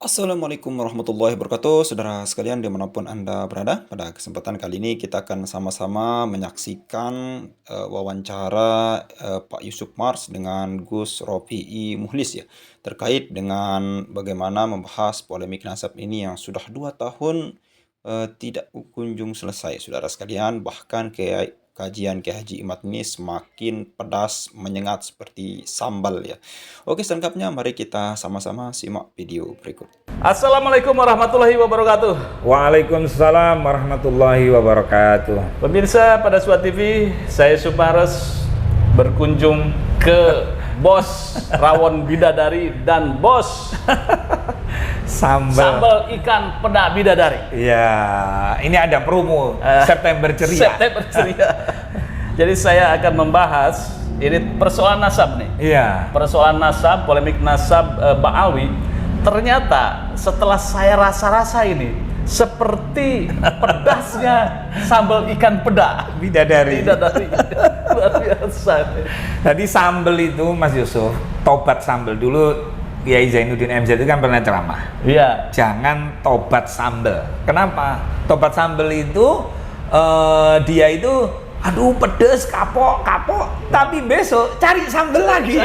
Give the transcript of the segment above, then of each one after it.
Assalamualaikum warahmatullahi wabarakatuh, saudara sekalian dimanapun Anda berada. Pada kesempatan kali ini kita akan sama-sama menyaksikan wawancara Pak Yusuf Mars dengan Gus Rofi'i Muhlis ya, terkait dengan bagaimana membahas polemik nasab ini yang sudah 2 tahun tidak kunjung selesai, saudara sekalian. Bahkan kajian Kiai Haji Imad ini semakin pedas, menyengat seperti sambal ya. Oke, selengkapnya mari kita sama-sama simak video berikut. Assalamualaikum warahmatullahi wabarakatuh. Waalaikumsalam warahmatullahi wabarakatuh. Pemirsa pada Suat TV, saya Supares berkunjung ke Bos Rawon Bidadari dan Bos Sambal Ikan Peda Bidadari. Ya, ini ada promo September Ceria. September Ceria. Jadi saya akan membahas ini persoalan nasab nih. Iya. Persoalan nasab, polemik nasab Ba'alwi. Ternyata setelah saya rasa-rasa ini seperti pedasnya sambal ikan peda Bidadari. Luar biasa. Tadi sambal itu Mas Yusuf, tobat sambal dulu. Kiai Zainuddin MZ itu kan pernah ceramah. Iya. Jangan tobat sambal. Kenapa? Tobat sambal itu dia itu aduh pedes kapok. Tapi besok cari sambal lagi.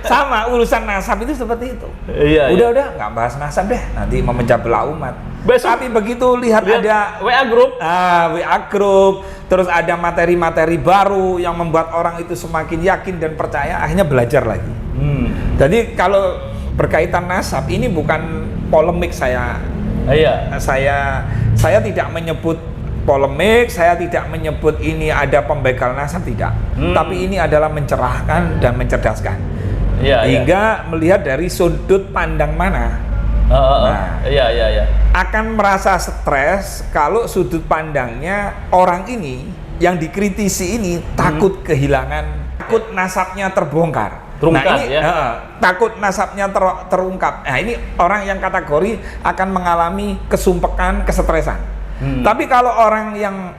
Sama urusan nasab itu seperti itu. Iya. Udah nggak bahas nasab deh. Nanti memecah belah umat. Besok, tapi begitu lihat ada WA group. WA group, terus ada materi-materi baru yang membuat orang itu semakin yakin dan percaya, akhirnya belajar lagi. Jadi kalau berkaitan nasab ini bukan polemik saya. Iya. Saya tidak menyebut polemik, saya tidak menyebut ini ada pembegal nasab, tidak. Tapi ini adalah mencerahkan dan mencerdaskan. Iya. Hingga melihat dari sudut pandang mana. Iya. Akan merasa stres kalau sudut pandangnya orang ini yang dikritisi ini takut kehilangan, takut nasabnya terbongkar. Terungkap, takut nasabnya terungkap. Nah, ini orang yang kategori akan mengalami kesumpekan, kesetresan. Tapi kalau orang yang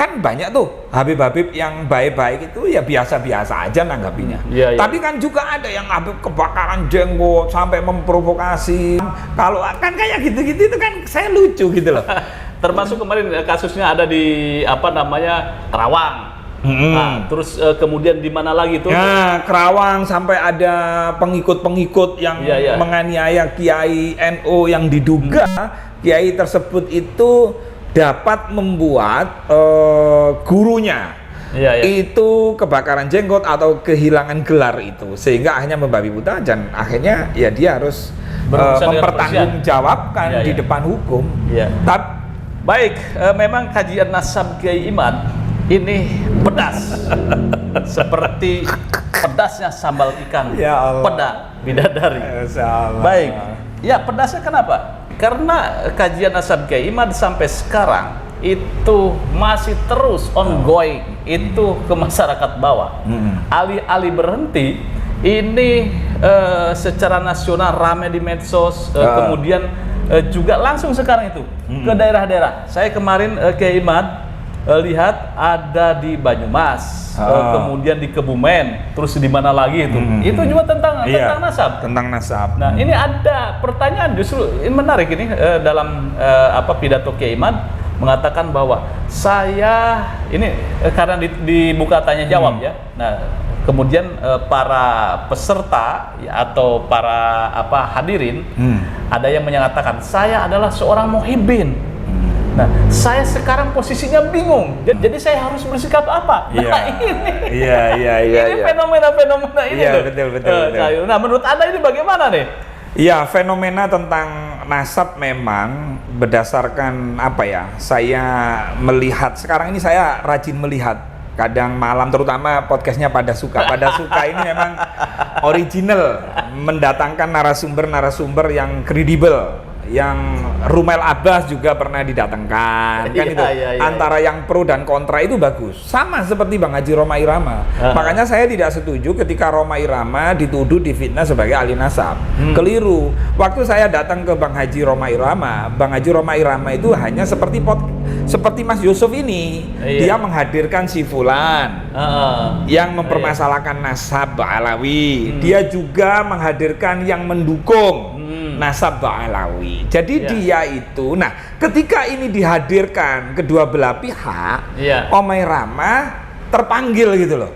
kan banyak tuh Habib-habib yang baik-baik itu ya biasa-biasa aja nanggapinya. Iya. Tapi kan juga ada yang Habib kebakaran jenggot sampai memprovokasi. Kalau kan kayak gitu-gitu itu kan saya lucu gitu loh. Termasuk kemarin kasusnya ada di Kerawang. Nah, terus kemudian di mana lagi tuh? Ya, Kerawang sampai ada pengikut-pengikut yang menganiaya Kiai NU yang diduga Kiai tersebut itu dapat membuat gurunya itu kebakaran jenggot atau kehilangan gelar itu, sehingga akhirnya membabi buta dan akhirnya ya dia harus mempertanggungjawabkan di depan hukum. Baik, memang kajian nasab Kiai Imad ini pedas seperti pedasnya sambal ikan peda bidadari. Baik, ya pedasnya kenapa? Karena kajian nasab Kiai Imad sampai sekarang itu masih terus ongoing itu ke masyarakat bawah. Alih-alih berhenti, ini secara nasional ramai di medsos, kemudian juga langsung sekarang itu ke daerah-daerah. Saya kemarin Kiai Imad lihat ada di Banyumas, kemudian di Kebumen, terus di mana lagi itu? Itu juga tentang nasab. Tentang nasab. Nah, ini ada pertanyaan justru ini menarik ini dalam pidato Kiai Imad mengatakan bahwa saya ini karena dibuka tanya jawab ya. Nah, kemudian para peserta ya, atau para hadirin ada yang menyatakan saya adalah seorang muhibbin. Nah, saya sekarang posisinya bingung. Jadi saya harus bersikap apa? Nah, ini fenomena-fenomena ini. Iya, betul. Nah, menurut Anda ini bagaimana nih? Ya, fenomena tentang nasab memang berdasarkan saya melihat sekarang ini, saya rajin melihat kadang malam, terutama podcastnya Pada Suka ini memang original, mendatangkan narasumber yang kredibel. Yang Rumel Abbas juga pernah didatangkan kan itu. Antara yang pro dan kontra itu bagus, sama seperti Bang Haji Roma Irama. Makanya saya tidak setuju ketika Roma Irama dituduh difitnah sebagai ahli nasab. Keliru. Waktu saya datang ke Bang Haji Roma Irama itu hanya seperti Mas Yusuf ini. Dia menghadirkan si fulan yang mempermasalahkan nasab Alawi. Dia juga menghadirkan yang mendukung nasab Ba'alawi. Jadi Iya. dia itu, nah ketika ini dihadirkan kedua belah pihak, Iya. Omai Rama terpanggil gitu loh.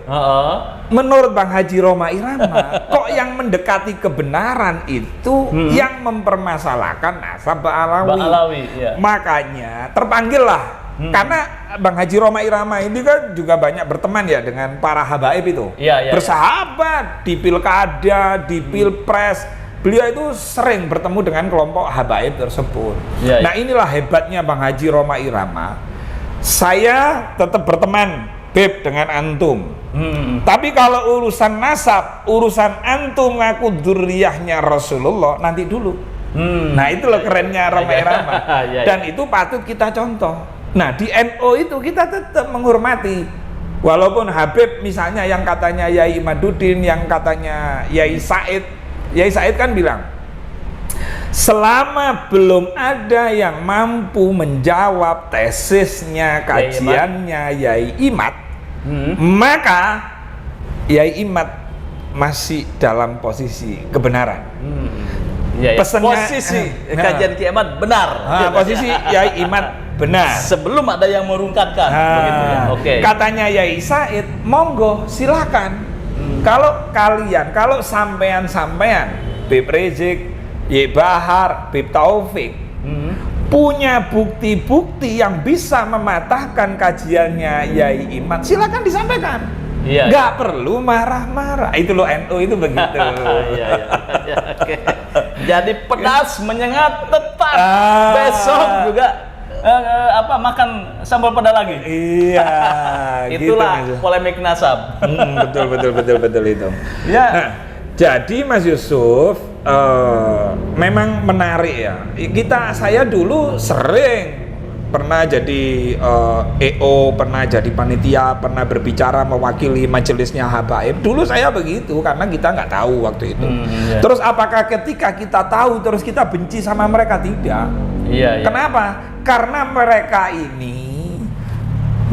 Menurut Bang Haji Roma Irama, kok yang mendekati kebenaran itu yang mempermasalahkan nasab Ba'alawi. Iya. Makanya terpanggillah. Karena Bang Haji Roma Irama ini kan juga banyak berteman ya dengan para habaib itu. Iya, Bersahabat di pilkada, di pilpres. Beliau itu sering bertemu dengan kelompok habaib tersebut. Iya, Nah inilah hebatnya Bang Haji Roma Irama. Saya tetap berteman Beb dengan antum. Tapi kalau urusan nasab, urusan antum ngaku dzurriyyahnya Rasulullah, nanti dulu. Nah itu loh kerennya Roma Irama. Dan itu patut kita contoh. Nah di NU itu kita tetap menghormati. Walaupun Habib misalnya yang katanya Yai Imaduddin, yang katanya Yai Said kan bilang, selama belum ada yang mampu menjawab tesisnya, kajiannya Yai Imad, maka Yai Imad masih dalam posisi kebenaran. Posisi kajian kiamat benar. Posisi Yai Imad benar. Sebelum ada yang merungkatkan. Begitu ya. Katanya Yai Said, monggo silakan. Kalau sampean Bib Rizik, Yai Bahar, Bib Taufik punya bukti-bukti yang bisa mematahkan kajiannya Yai Imad, silakan disampaikan. Nggak perlu marah-marah. Itu loh NU itu begitu. Jadi pedas menyengat tetap besok juga makan sambal peda lagi. Iya. Itulah gitu, polemik nasab. Betul itu. Ya. Nah, jadi Mas Yusuf memang menarik ya. Saya dulu sering pernah jadi EO, pernah jadi panitia, pernah berbicara mewakili majelisnya habaib. Dulu saya begitu karena kita nggak tahu waktu itu. Terus apakah ketika kita tahu terus kita benci sama mereka? Tidak. Kenapa? Karena mereka ini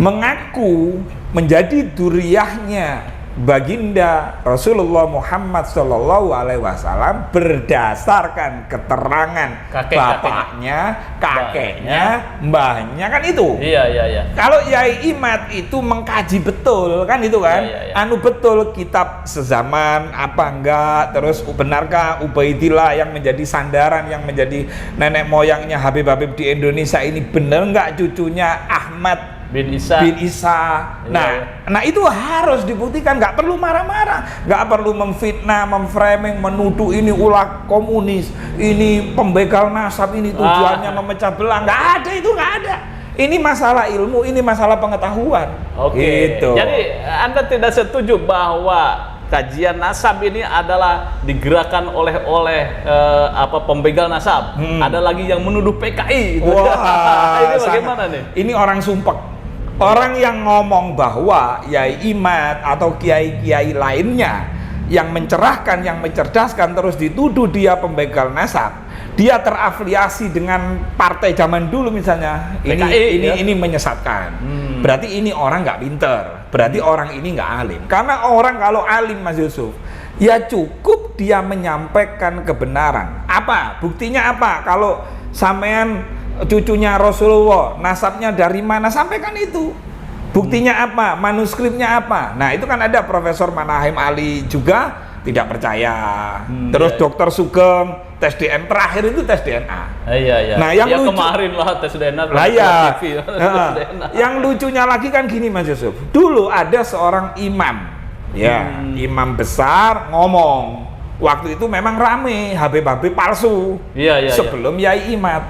mengaku menjadi dzurriyyahnya baginda Rasulullah Muhammad SAW berdasarkan keterangan bapaknya, kakeknya, mbahnya, kan itu. Kalau Yai Imad itu mengkaji betul, kan itu kan, anu betul kitab sezaman apa enggak, terus benarkah Ubaidillah yang menjadi sandaran, yang menjadi nenek moyangnya Habib-Habib di Indonesia ini benar enggak cucunya Ahmad bin Isa. Nah itu harus dibuktikan, nggak perlu marah-marah, nggak perlu memfitnah, memframing, menuduh ini ulah komunis, ini pembegal nasab, ini tujuannya memecah belah. Nggak ada, itu nggak ada. Ini masalah ilmu, ini masalah pengetahuan. Gitu. Jadi Anda tidak setuju bahwa kajian nasab ini adalah digerakkan oleh pembegal nasab? Ada lagi yang menuduh PKI. Wah, ini bagaimana nih? Ini orang sumpek. Orang yang ngomong bahwa Yai Imad atau kiai-kiai lainnya yang mencerahkan, yang mencerdaskan, terus dituduh dia pembegal nasab, dia terafiliasi dengan partai zaman dulu misalnya, ini menyesatkan. Berarti ini orang nggak pinter, berarti orang ini nggak alim. Karena orang kalau alim, Mas Yusuf, ya cukup dia menyampaikan kebenaran. Apa? Buktinya apa? Kalau sampean cucunya Rasulullah, nasabnya dari mana, sampaikan itu. Buktinya apa? Manuskripnya apa? Nah itu kan ada Profesor Manahem Ali juga tidak percaya. Terus Dokter Sugeng tes DNA, terakhir itu tes DNA. Nah yang lucu kemarin lah tes DNA. Yang lucunya lagi kan gini Mas Yusuf. Dulu ada seorang imam, imam besar ngomong. Waktu itu memang rame Habib-Habib palsu sebelum Yai Imad.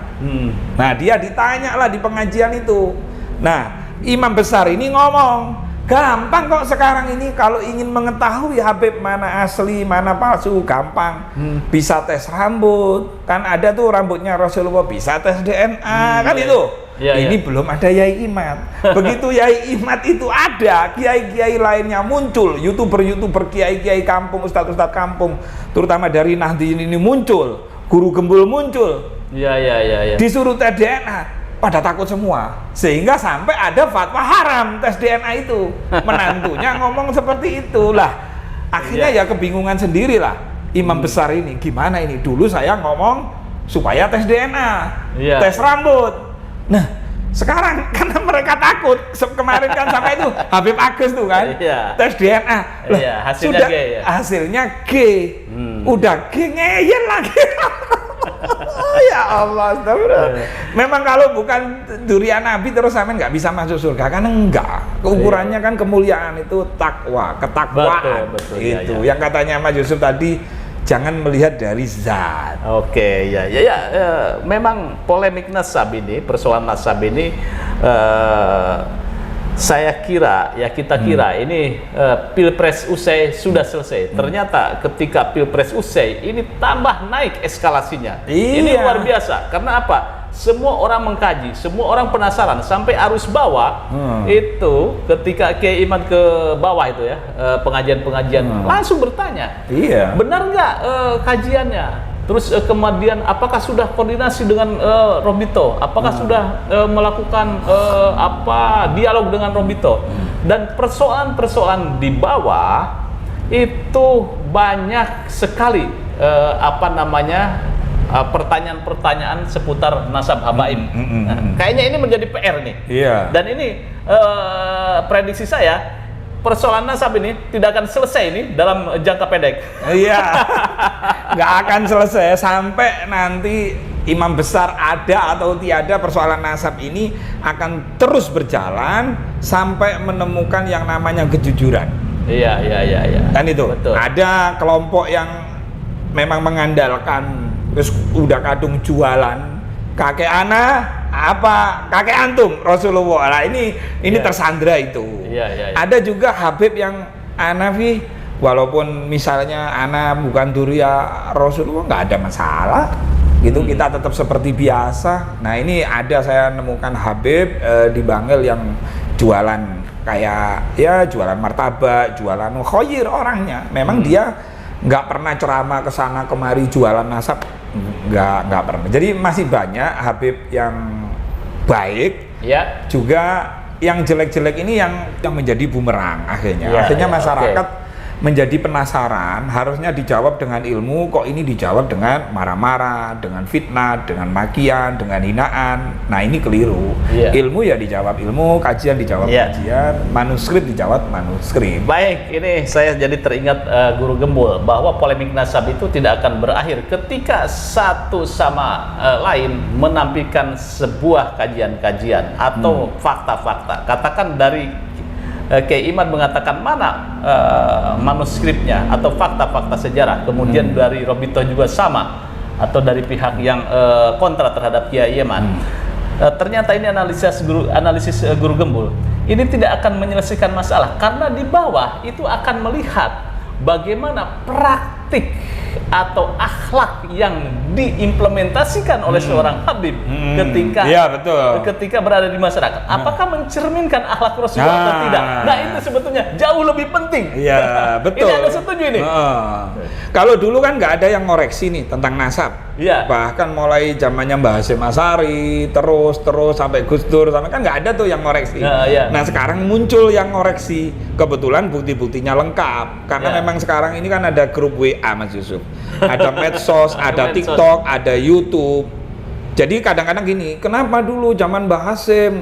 Nah dia ditanya lah di pengajian itu. Nah imam besar ini ngomong, gampang kok sekarang ini kalau ingin mengetahui Habib mana asli mana palsu, gampang. Bisa tes rambut, kan ada tuh rambutnya Rasulullah, bisa tes DNA, kan itu. Ini belum ada Yai Imad. Begitu Yai Imad itu ada, kiai-kiai lainnya muncul, youtuber kiai-kiai kampung, ustadz-ustadz kampung, terutama dari Nahdien ini muncul, guru gembul muncul. Disuruh tes DNA, pada takut semua, sehingga sampai ada fatwa haram tes DNA itu. Menantunya ngomong seperti itulah, akhirnya ya kebingungan sendirilah. imam besar ini. Gimana ini? Dulu saya ngomong supaya tes DNA, tes rambut. Nah, sekarang karena mereka takut, kemarin kan sampai itu Habib Agus tuh kan, tes DNA. Lah, hasilnya sudah G, ya? Hasilnya G. Udah G ngeyel lagi. Ya Allah, astagfirullah. Memang kalau bukan durian Nabi terus sampean nggak bisa masuk surga, karena enggak. Ukurannya kan kemuliaan itu takwa, ketakwaan. Betul, itu yang katanya Mas Yusuf tadi, jangan melihat dari zat. Oke, memang polemik nasab ini, persoalan nasab ini, saya kira, kita kira ini pilpres usai sudah selesai. Ternyata ketika pilpres usai, ini tambah naik eskalasinya. Ini luar biasa. Karena apa? Semua orang mengkaji, semua orang penasaran. Sampai arus bawah itu, ketika Kiai Imad ke bawah itu ya, pengajian-pengajian, langsung bertanya, benar nggak kajiannya? Terus kemudian apakah sudah koordinasi dengan Robito? Apakah sudah melakukan dialog dengan Robito? Dan persoalan-persoalan di bawah itu banyak sekali pertanyaan-pertanyaan seputar nasab habaib. Kayaknya ini menjadi PR nih. Dan ini prediksi saya, persoalan nasab ini tidak akan selesai ini dalam jangka pendek. Nggak akan selesai sampai nanti imam besar ada atau tiada, persoalan nasab ini akan terus berjalan sampai menemukan yang namanya kejujuran. Iya. Kan itu. Betul. Ada kelompok yang memang mengandalkan, terus udah kadung jualan kakek ana kakek antum Rasulullah. Nah, ini tersandra itu. Ada juga Habib yang Anafi, walaupun misalnya ana bukan duria Rasulullah, nggak ada masalah gitu, kita tetap seperti biasa. Nah, ini ada, saya nemukan Habib di Bangil yang jualan kayak jualan martabak, jualan khoir orangnya. Memang dia nggak pernah ceramah ke sana kemari jualan nasab, nggak pernah. Jadi masih banyak Habib yang baik, juga yang jelek-jelek ini yang menjadi bumerang akhirnya masyarakat menjadi penasaran, harusnya dijawab dengan ilmu, kok ini dijawab dengan marah-marah, dengan fitnah, dengan makian, dengan hinaan. Nah, ini keliru. Ilmu ya dijawab ilmu, kajian dijawab kajian, manuskrip dijawab manuskrip. Baik, ini saya jadi teringat Guru Gembul, bahwa polemik nasab itu tidak akan berakhir ketika satu sama lain menampilkan sebuah kajian-kajian atau fakta-fakta. Katakan dari Kiai Imad mengatakan mana manuskripnya atau fakta-fakta sejarah, kemudian dari Robito juga sama, atau dari pihak yang kontra terhadap Kiai Imad. Ternyata ini analisis Guru Gembul ini tidak akan menyelesaikan masalah, karena di bawah itu akan melihat bagaimana praktik atau akhlak yang diimplementasikan oleh seorang Habib ketika berada di masyarakat. Apakah mencerminkan akhlak Rasulullah atau tidak? Nah, itu sebetulnya jauh lebih penting. Betul. Ini Anda setuju ini? Kalau dulu kan nggak ada yang ngoreksi nih tentang nasab. Bahkan mulai zamannya Mbah Hasyim Asy'ari terus sampai Gus Dur, sampai kan nggak ada tuh yang ngoreksi. Nah, sekarang muncul yang ngoreksi. Kebetulan bukti-buktinya lengkap, karena memang sekarang ini kan ada grup WA, Mas Yusuf, ada medsos, ada TikTok, ada YouTube. Jadi kadang-kadang gini, kenapa dulu zaman Mbah Hasyim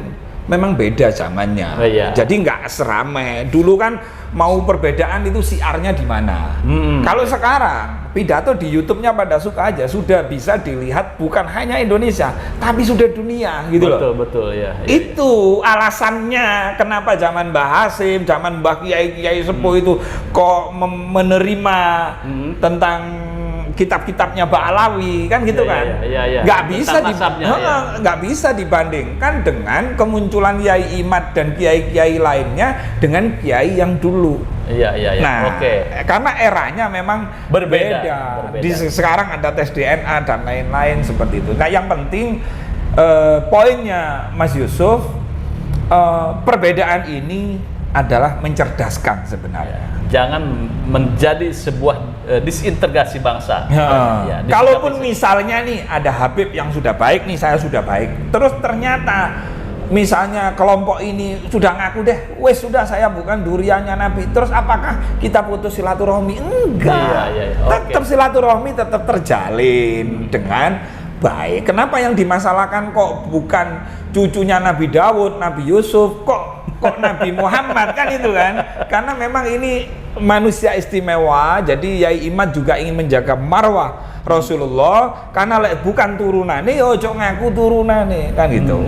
memang beda zamannya. Jadi nggak seramai dulu kan, mau perbedaan itu siarnya di mana. Kalau sekarang pidato di YouTube-nya pada suka aja, sudah bisa dilihat bukan hanya Indonesia tapi sudah dunia gitu loh. Betul. Itu alasannya kenapa zaman Mbah Hasyim, zaman Mbah Kiai Sepuh itu kok menerima tentang kitab-kitabnya Ba'alawi kan gitu kan. Nggak bisa dibandingkan dengan kemunculan Kiai Imad dan kiai-kiai lainnya dengan kiai yang dulu. Nah, karena eranya memang berbeda. Sekarang ada tes DNA dan lain-lain seperti itu. Nah, yang penting poinnya Mas Yusuf, perbedaan ini adalah mencerdaskan sebenarnya. Jangan menjadi sebuah disintegrasi bangsa. Kalaupun misalnya nih ada Habib yang sudah baik nih, saya sudah baik, terus ternyata misalnya kelompok ini sudah ngaku deh, wes sudah saya bukan duriannya Nabi, terus apakah kita putus silaturahmi? Enggak. Tetap silaturahmi tetap terjalin dengan baik. Kenapa yang dimasalahkan kok bukan cucunya Nabi Dawud, Nabi Yusuf, kok Nabi Muhammad, kan itu kan? Karena memang ini manusia istimewa, jadi Yai Imad juga ingin menjaga marwah Rasulullah, karena bukan turunane yo ojo ngaku turunane, kan gitu.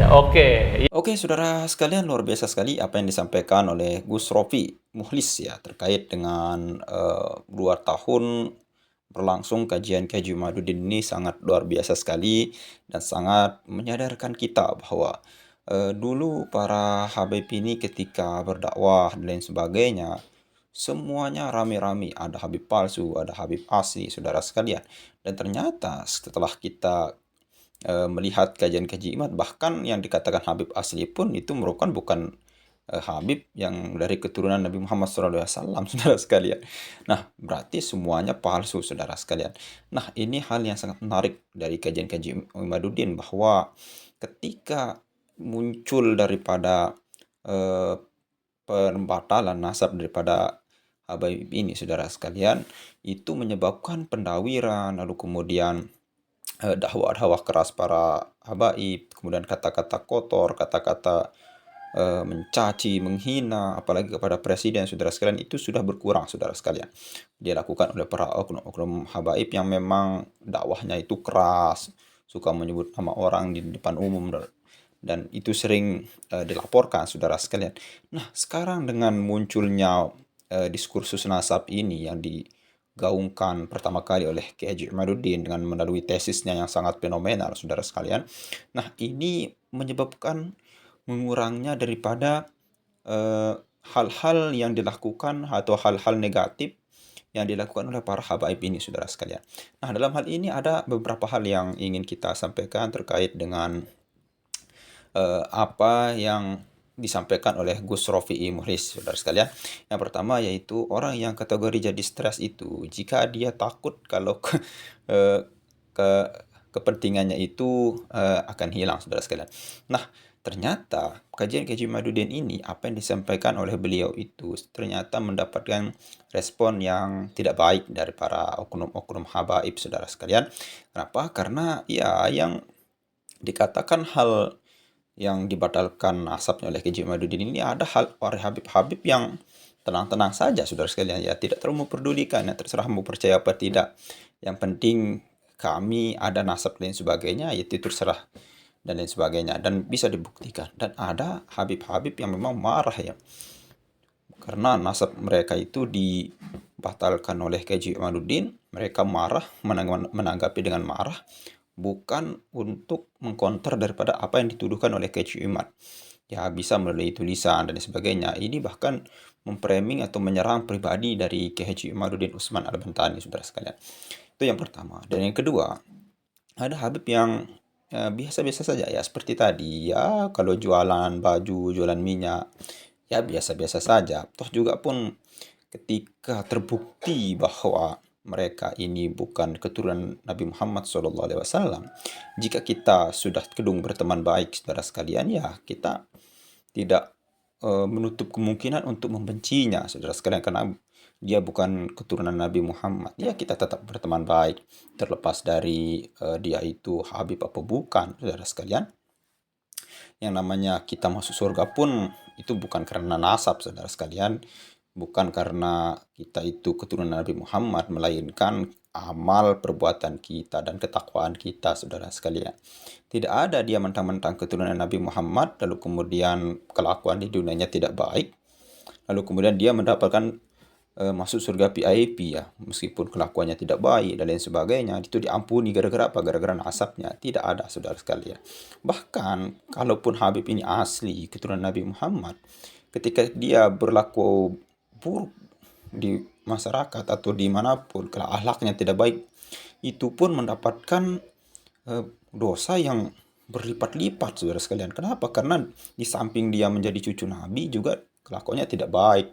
Oke, saudara sekalian, luar biasa sekali apa yang disampaikan oleh Gus Rofi Muhlis ya terkait dengan 2 tahun berlangsung kajian Kiai Haji Imaduddin ini sangat luar biasa sekali dan sangat menyadarkan kita bahwa dulu para Habib ini ketika berdakwah dan lain sebagainya semuanya rame-rame, ada Habib palsu, ada Habib asli, saudara sekalian. Dan ternyata setelah kita melihat kajian Kaji Imad, bahkan yang dikatakan Habib asli pun itu merupakan bukan Habib yang dari keturunan Nabi Muhammad SAW, saudara sekalian. Nah, berarti semuanya palsu, saudara sekalian. Nah, ini hal yang sangat menarik dari kajian Kaji Imaduddin, bahwa ketika muncul daripada pembatalan nasab daripada Habib ini, saudara sekalian, itu menyebabkan pendawiran, lalu kemudian dakwah-dakwah keras para habaib, kemudian kata-kata kotor, kata-kata mencaci, menghina, apalagi kepada presiden, saudara sekalian, itu sudah berkurang, saudara sekalian. Dilakukan oleh para oknum habaib yang memang dakwahnya itu keras, suka menyebut nama orang di depan umum, dan itu sering dilaporkan, saudara sekalian. Nah, sekarang dengan munculnya diskursus nasab ini yang digaungkan pertama kali oleh Kiai Haji Imaduddin dengan melalui tesisnya yang sangat fenomenal, saudara sekalian. Nah, ini menyebabkan mengurangnya daripada hal-hal yang dilakukan atau hal-hal negatif yang dilakukan oleh para habaib ini, saudara sekalian. Nah, dalam hal ini ada beberapa hal yang ingin kita sampaikan terkait dengan apa yang disampaikan oleh Gus Rofi'i Muhlis, saudara sekalian. Yang pertama yaitu orang yang kategori jadi stres itu jika dia takut kalau kepentingannya itu akan hilang, saudara sekalian. Nah, ternyata kajian Kiai Haji Imaduddin ini, apa yang disampaikan oleh beliau itu ternyata mendapatkan respon yang tidak baik dari para oknum-oknum habaib, saudara sekalian. Kenapa? Karena ya yang dikatakan hal yang dibatalkan nasabnya oleh Kiai Haji Imaduddin ini ada hal para Habib-Habib yang tenang-tenang saja, saudara sekalian, ya tidak terlalu memperdulikan, ya terserah mau percaya apa tidak, yang penting kami ada nasab dan lain sebagainya, itu terserah dan lain sebagainya, dan bisa dibuktikan. Dan ada Habib-Habib yang memang marah ya karena nasab mereka itu dibatalkan oleh Kiai Haji Imaduddin. Mereka marah, menanggapi dengan marah, bukan untuk mengkonter daripada apa yang dituduhkan oleh Kiai Haji Imad. Ya, bisa melalui tulisan dan sebagainya. Ini bahkan memframing atau menyerang pribadi dari Kiai Haji Imaduddin Utsman Al-Bantani, saudara sekalian. Itu yang pertama. Dan yang kedua, ada Habib yang biasa-biasa saja ya, seperti tadi ya, kalau jualan baju, jualan minyak, ya biasa-biasa saja. Toh juga pun ketika terbukti bahwa mereka ini bukan keturunan Nabi Muhammad SAW, jika kita sudah kedung berteman baik, saudara sekalian, ya kita tidak menutup kemungkinan untuk membencinya, saudara sekalian, karena dia bukan keturunan Nabi Muhammad. Ya kita tetap berteman baik, terlepas dari dia itu Habib apa bukan, saudara sekalian. Yang namanya kita masuk surga pun itu bukan karena nasab, saudara sekalian, bukan karena kita itu keturunan Nabi Muhammad, melainkan amal perbuatan kita dan ketakwaan kita, saudara sekalian. Tidak ada dia mentang-mentang keturunan Nabi Muhammad lalu kemudian kelakuan di dunianya tidak baik, lalu kemudian dia mendapatkan masuk surga VIP ya, meskipun kelakuannya tidak baik dan lain sebagainya, itu diampuni gara-gara apa? Gara-gara nasabnya. Tidak ada, saudara sekalian. Bahkan kalaupun Habib ini asli keturunan Nabi Muhammad, ketika dia berlaku buruk di masyarakat atau dimanapun, kalau akhlaknya tidak baik, itu pun mendapatkan dosa yang berlipat-lipat, saudara sekalian. Kenapa? Karena di samping dia menjadi cucu Nabi, juga kelakuannya tidak baik.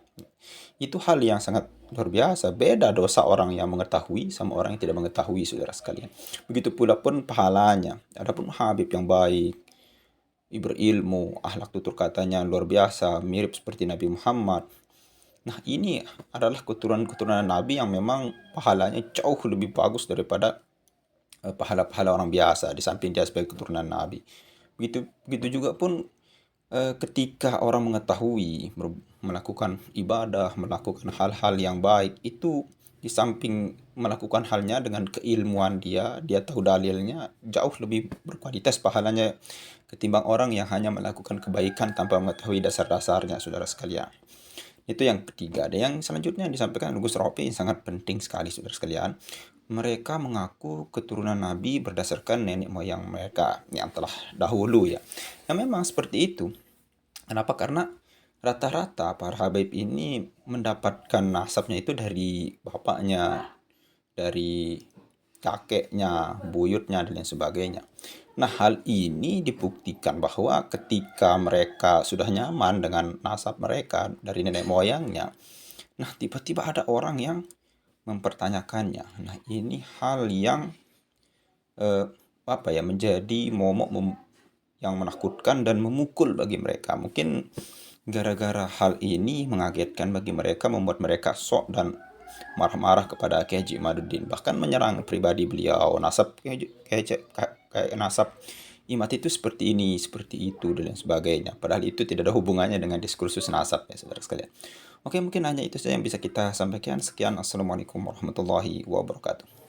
Itu hal yang sangat luar biasa. Beda dosa orang yang mengetahui sama orang yang tidak mengetahui, saudara sekalian. Begitu pula pun pahalanya. Adapun Habib yang baik, berilmu, akhlak tutur katanya luar biasa, mirip seperti Nabi Muhammad. Nah, ini adalah keturunan-keturunan Nabi yang memang pahalanya jauh lebih bagus daripada pahala-pahala orang biasa di samping dia sebagai keturunan Nabi. Begitu begitu juga pun ketika orang mengetahui melakukan ibadah, melakukan hal-hal yang baik, itu di samping melakukan halnya dengan keilmuan dia tahu dalilnya, jauh lebih berkualitas pahalanya ketimbang orang yang hanya melakukan kebaikan tanpa mengetahui dasar-dasarnya, saudara sekalian. Itu yang ketiga. Dan yang selanjutnya yang disampaikan Gus Ropi sangat penting sekali, saudara sekalian. Mereka mengaku keturunan Nabi berdasarkan nenek moyang mereka yang telah dahulu ya. Yang memang seperti itu. Kenapa? Karena rata-rata para Habib ini mendapatkan nasabnya itu dari bapaknya, dari kakeknya, buyutnya, dan lain sebagainya. Nah, hal ini dibuktikan bahwa ketika mereka sudah nyaman dengan nasab mereka dari nenek moyangnya, nah tiba-tiba ada orang yang mempertanyakannya. Nah, ini hal yang menjadi momok yang menakutkan dan memukul bagi mereka. Mungkin gara-gara hal ini mengagetkan bagi mereka, membuat mereka sok dan marah-marah kepada Kiai Haji Imaduddin, bahkan menyerang pribadi beliau. Nasab nasab Imat itu seperti ini, seperti itu, dan lain sebagainya. Padahal itu tidak ada hubungannya dengan diskursus nasab ya, saudara sekalian. Oke, mungkin hanya itu saja yang bisa kita sampaikan. Sekian, assalamualaikum warahmatullahi wabarakatuh.